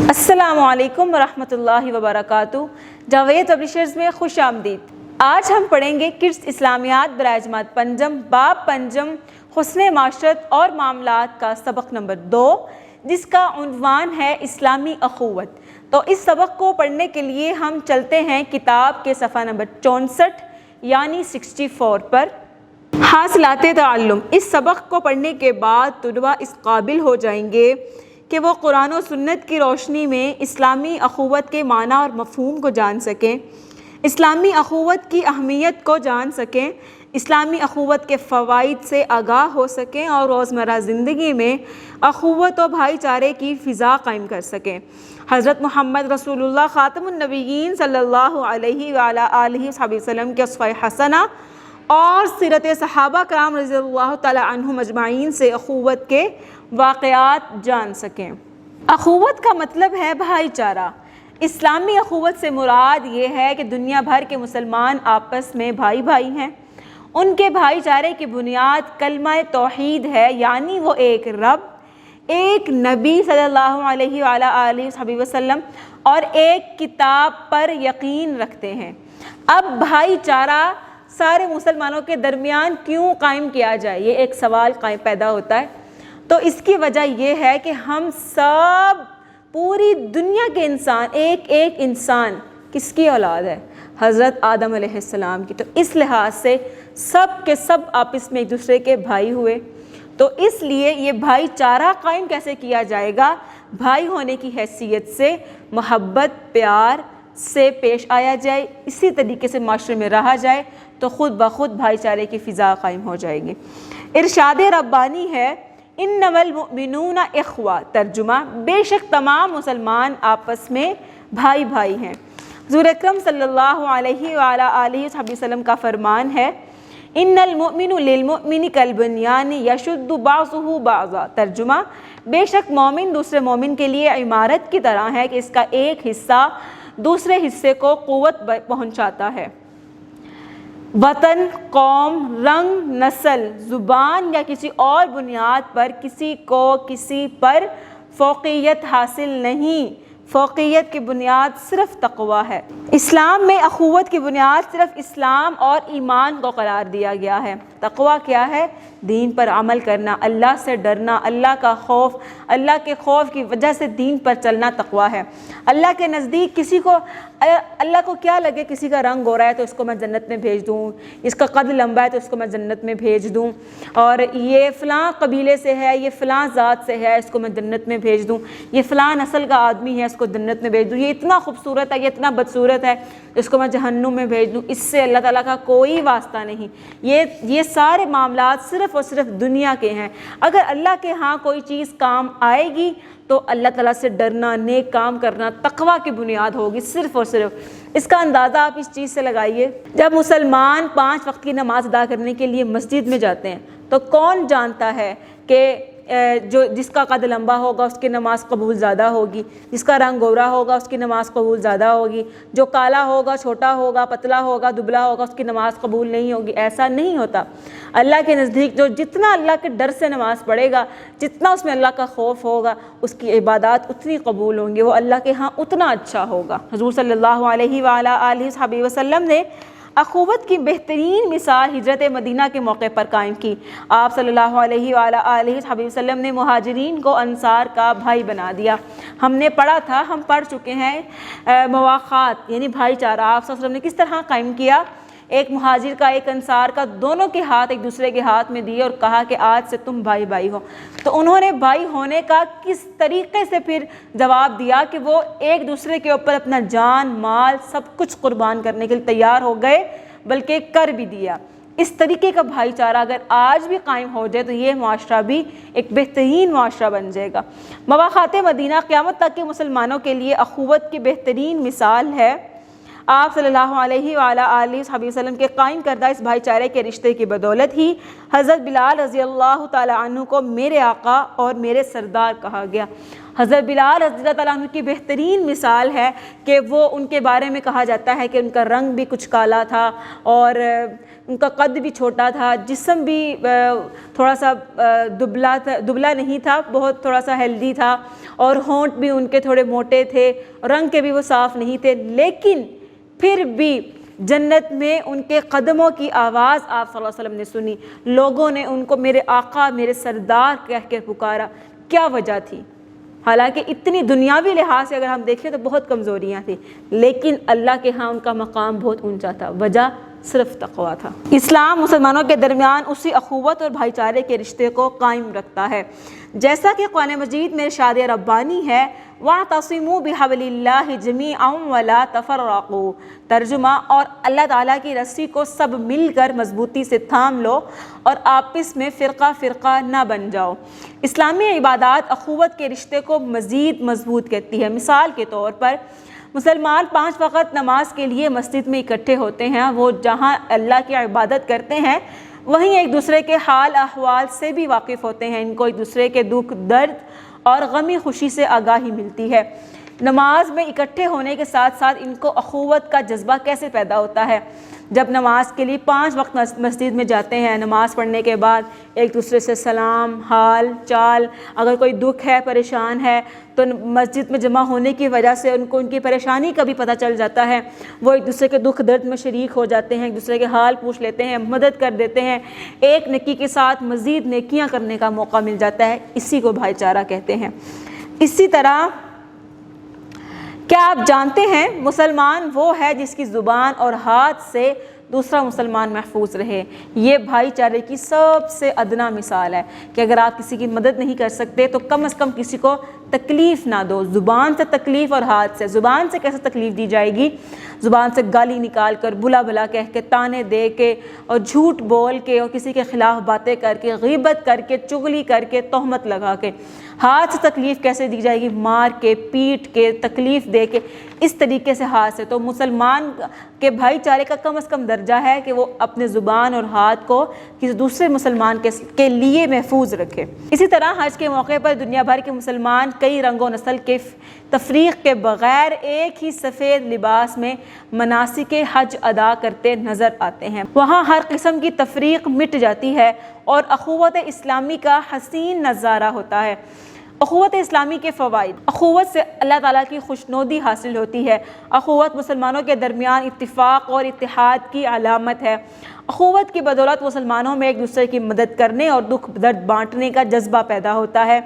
السلام علیکم ورحمۃ اللہ وبرکاتہ۔ جاوید پبلشرز میں خوش آمدید۔ آج ہم پڑھیں گے کڈس اسلامیات برائے جماعت پنجم باب پنجم حسن معاشرت اور معاملات کا سبق نمبر 2، جس کا عنوان ہے اسلامی اخوت۔ تو اس سبق کو پڑھنے کے لیے ہم چلتے ہیں کتاب کے صفحہ نمبر 64 یعنی 64 پر۔ حاصلات تعلم۔ اس سبق کو پڑھنے کے بعد طلباء اس قابل ہو جائیں گے کہ وہ قرآن و سنت کی روشنی میں اسلامی اخوت کے معنی اور مفہوم کو جان سکیں، اسلامی اخوت کی اہمیت کو جان سکیں، اسلامی اخوت کے فوائد سے آگاہ ہو سکیں اور روزمرہ زندگی میں اخوت و بھائی چارے کی فضا قائم کر سکیں۔ حضرت محمد رسول اللہ خاتم النبیین صلی اللہ علیہ وآلہ آلہ وسلم کے اسوہ حسنہ اور سیرت صحابہ کرام رضی اللہ تعالی عنہم اجمعین سے اخوت کے واقعات جان سکیں۔ اخوت کا مطلب ہے بھائی چارہ۔ اسلامی اخوت سے مراد یہ ہے کہ دنیا بھر کے مسلمان آپس میں بھائی بھائی ہیں۔ ان کے بھائی چارے کی بنیاد کلمہ توحید ہے، یعنی وہ ایک رب، ایک نبی صلی اللہ علیہ وآلہ آلہ وسلم اور ایک کتاب پر یقین رکھتے ہیں۔ اب بھائی چارہ سارے مسلمانوں کے درمیان کیوں قائم کیا جائے، یہ ایک سوال قائم پیدا ہوتا ہے۔ تو اس کی وجہ یہ ہے کہ ہم سب پوری دنیا کے انسان ایک انسان کس کی اولاد ہے؟ حضرت آدم علیہ السلام کی۔ تو اس لحاظ سے سب کے سب آپس میں ایک دوسرے کے بھائی ہوئے۔ تو اس لیے یہ بھائی چارہ قائم کیسے کیا جائے گا؟ بھائی ہونے کی حیثیت سے محبت پیار سے پیش آیا جائے، اسی طریقے سے معاشرے میں رہا جائے تو خود بخود بھائی چارے کی فضا قائم ہو جائے گی۔ ارشاد ربانی ہے انما المؤمنون اخوہ، ترجمہ بے شک تمام مسلمان آپس میں بھائی بھائی ہیں۔ حضور اکرم صلی اللہ علیہ وآلہ آلہ وسلم کا فرمان ہے ان المؤمن للمؤمن کالبنیان یشد بعضہ بعضا، ترجمہ بے شک مومن دوسرے مومن کے لیے عمارت کی طرح ہے کہ اس کا ایک حصہ دوسرے حصے کو قوت پہنچاتا ہے۔ وطن، قوم، رنگ، نسل، زبان یا کسی اور بنیاد پر کسی کو کسی پر فوقیت حاصل نہیں، فوقیت کی بنیاد صرف تقوی ہے۔ اسلام میں اخوت کی بنیاد صرف اسلام اور ایمان کو قرار دیا گیا ہے۔ تقوی کیا ہے؟ دین پر عمل کرنا، اللہ سے ڈرنا، اللہ کا خوف، اللہ کے خوف کی وجہ سے دین پر چلنا تقوی ہے۔ اللہ کے نزدیک کسی کو اللہ کو کیا لگے کسی کا رنگ گورا ہے تو اس کو میں جنت میں بھیج دوں، اس کا قد لمبا ہے تو اس کو میں جنت میں بھیج دوں، اور یہ فلاں قبیلے سے ہے، یہ فلاں ذات سے ہے، اس کو میں جنت میں بھیج دوں، یہ فلاں نسل کا آدمی ہے اس کو جنت میں بھیج دوں، یہ اتنا خوبصورت ہے، یہ اتنا بدصورت ہے اس کو میں جہنم میں بھیج دوں۔ اس سے اللہ تعالیٰ کا کوئی واسطہ نہیں۔ یہ سارے معاملات صرف اور صرف دنیا کے ہیں۔ اگر اللہ کے ہاں کوئی چیز کام آئے گی تو اللہ تعالیٰ سے ڈرنا، نیک کام کرنا تقویٰ کی بنیاد ہوگی صرف اور صرف۔ اس کا اندازہ آپ اس چیز سے لگائیے، جب مسلمان 5 وقت کی نماز ادا کرنے کے لیے مسجد میں جاتے ہیں تو کون جانتا ہے کہ جس کا قد لمبا ہوگا اس کی نماز قبول زیادہ ہوگی، جس کا رنگ گورا ہوگا اس کی نماز قبول زیادہ ہوگی، جو کالا ہوگا، چھوٹا ہوگا، پتلا ہوگا، دبلا ہوگا اس کی نماز قبول نہیں ہوگی؟ ایسا نہیں ہوتا۔ اللہ کے نزدیک جو جتنا اللہ کے ڈر سے نماز پڑھے گا، جتنا اس میں اللہ کا خوف ہوگا، اس کی عبادات اتنی قبول ہوں گی، وہ اللہ کے ہاں اتنا اچھا ہوگا۔ حضور صلی اللہ علیہ وآلہ آلہ وسلم نے اخوت کی بہترین مثال ہجرت مدینہ کے موقع پر قائم کی۔ آپ صلی اللہ علیہ وآلہ آلہ وسلم نے مہاجرین کو انصار کا بھائی بنا دیا۔ ہم نے پڑھا تھا، ہم پڑھ چکے ہیں مواخات یعنی بھائی چارہ آپ صلی اللہ علیہ وسلم نے کس طرح قائم کیا۔ ایک مہاجر کا ایک انصار کا، دونوں کے ہاتھ ایک دوسرے کے ہاتھ میں دیے اور کہا کہ آج سے تم بھائی بھائی ہو۔ تو انہوں نے بھائی ہونے کا کس طریقے سے پھر جواب دیا کہ وہ ایک دوسرے کے اوپر اپنا جان مال سب کچھ قربان کرنے کے لیے تیار ہو گئے، بلکہ کر بھی دیا۔ اس طریقے کا بھائی چارہ اگر آج بھی قائم ہو جائے تو یہ معاشرہ بھی ایک بہترین معاشرہ بن جائے گا۔ مواخات مدینہ قیامت تک کے مسلمانوں کے لیے اخوت کی بہترین مثال ہے۔ آپ صلی اللہ علیہ وآلہ وسلم کے قائم کردہ اس بھائی چارے کے رشتے کی بدولت ہی حضرت بلال رضی اللہ تعالی عنہ کو میرے آقا اور میرے سردار کہا گیا۔ حضرت بلال رضی اللہ تعالیٰ عنہ کی بہترین مثال ہے کہ وہ ان کے بارے میں کہا جاتا ہے کہ ان کا رنگ بھی کچھ کالا تھا اور ان کا قد بھی چھوٹا تھا، جسم بھی تھوڑا سا دبلا نہیں تھا، بہت تھوڑا سا ہیلدی تھا، اور ہونٹ بھی ان کے تھوڑے موٹے تھے، رنگ کے بھی وہ صاف نہیں تھے، لیکن پھر بھی جنت میں ان کے قدموں کی آواز آپ صلی اللہ علیہ وسلم نے سنی، لوگوں نے ان کو میرے آقا میرے سردار کہہ کے پکارا۔ کیا وجہ تھی؟ حالانکہ اتنی دنیاوی لحاظ سے اگر ہم دیکھیں تو بہت کمزوریاں تھیں، لیکن اللہ کے ہاں ان کا مقام بہت اونچا تھا۔ وجہ صرف تقویٰ تھا۔ اسلام مسلمانوں کے درمیان اسی اخوت اور بھائی چارے کے رشتے کو قائم رکھتا ہے، جیسا کہ قرآن مجید میں ارشاد ربانی ہے، وَاعْتَصِمُوا بِحَبْلِ اللَّهِ جَمِيعًا وَلَا تَفَرَّقُوا، ترجمہ، اور اللہ تعالیٰ کی رسی کو سب مل کر مضبوطی سے تھام لو اور آپس میں فرقہ فرقہ نہ بن جاؤ۔ اسلامی عبادات اخوت کے رشتے کو مزید مضبوط کرتی ہے۔ مثال کے طور پر مسلمان 5 وقت نماز کے لیے مسجد میں اکٹھے ہوتے ہیں، وہ جہاں اللہ کی عبادت کرتے ہیں وہیں ایک دوسرے کے حال احوال سے بھی واقف ہوتے ہیں، ان کو ایک دوسرے کے دکھ درد اور غمی خوشی سے آگاہی ملتی ہے۔ نماز میں اکٹھے ہونے کے ساتھ ساتھ ان کو اخوت کا جذبہ کیسے پیدا ہوتا ہے؟ جب نماز کے لیے 5 وقت مسجد میں جاتے ہیں، نماز پڑھنے کے بعد ایک دوسرے سے سلام، حال چال، اگر کوئی دکھ ہے، پریشان ہے تو مسجد میں جمع ہونے کی وجہ سے ان کو ان کی پریشانی کا بھی پتہ چل جاتا ہے، وہ ایک دوسرے کے دکھ درد میں شریک ہو جاتے ہیں، ایک دوسرے کے حال پوچھ لیتے ہیں، مدد کر دیتے ہیں، ایک نیکی کے ساتھ مزید نیکیاں کرنے کا موقع مل جاتا ہے، اسی کو بھائی چارہ کہتے ہیں۔ اسی طرح کیا آپ جانتے ہیں مسلمان وہ ہے جس کی زبان اور ہاتھ سے دوسرا مسلمان محفوظ رہے؟ یہ بھائی چارے کی سب سے ادنا مثال ہے کہ اگر آپ کسی کی مدد نہیں کر سکتے تو کم از کم کسی کو تکلیف نہ دو۔ زبان سے تکلیف اور ہاتھ سے، زبان سے کیسے تکلیف دی جائے گی؟ زبان سے گالی نکال کر، بلا بلا کہہ کے، تانے دے کے اور جھوٹ بول کے اور کسی کے خلاف باتیں کر کے، غیبت کر کے، چغلی کر کے، تہمت لگا کے۔ ہاتھ سے تکلیف کیسے دی جائے گی؟ مار کے، پیٹ کے، تکلیف دے کے، اس طریقے سے ہاتھ سے۔ تو مسلمان کے بھائی چارے کا کم از کم درجہ ہے کہ وہ اپنے زبان اور ہاتھ کو کسی دوسرے مسلمان کے لیے محفوظ رکھے۔ اسی طرح حج کے موقع پر دنیا بھر کے مسلمان کئی رنگ و نسل کے تفریق کے بغیر ایک ہی سفید لباس میں مناسک حج ادا کرتے نظر آتے ہیں۔ وہاں ہر قسم کی تفریق مٹ جاتی ہے اور اخوت اسلامی کا حسین نظارہ ہوتا ہے۔ اخوت اسلامی کے فوائد: اخوت سے اللہ تعالیٰ کی خوشنودی حاصل ہوتی ہے۔ اخوت مسلمانوں کے درمیان اتفاق اور اتحاد کی علامت ہے۔ اخوت کی بدولت مسلمانوں میں ایک دوسرے کی مدد کرنے اور دکھ درد بانٹنے کا جذبہ پیدا ہوتا ہے۔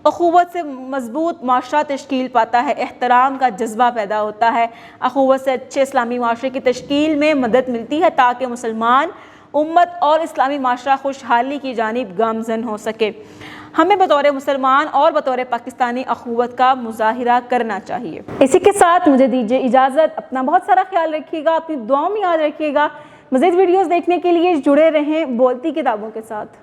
اخوت سے مضبوط معاشرہ تشکیل پاتا ہے، احترام کا جذبہ پیدا ہوتا ہے۔ اخوت سے اچھے اسلامی معاشرے کی تشکیل میں مدد ملتی ہے تاکہ مسلمان امت اور اسلامی معاشرہ خوشحالی کی جانب گامزن ہو سکے۔ ہمیں بطور مسلمان اور بطور پاکستانی اخوت کا مظاہرہ کرنا چاہیے۔ اسی کے ساتھ مجھے دیجیے اجازت، اپنا بہت سارا خیال رکھیے گا، اپنی دعاؤں میں یاد رکھیے گا۔ مزید ویڈیوز دیکھنے کے لیے جڑے رہیں بولتی کتابوں کے ساتھ۔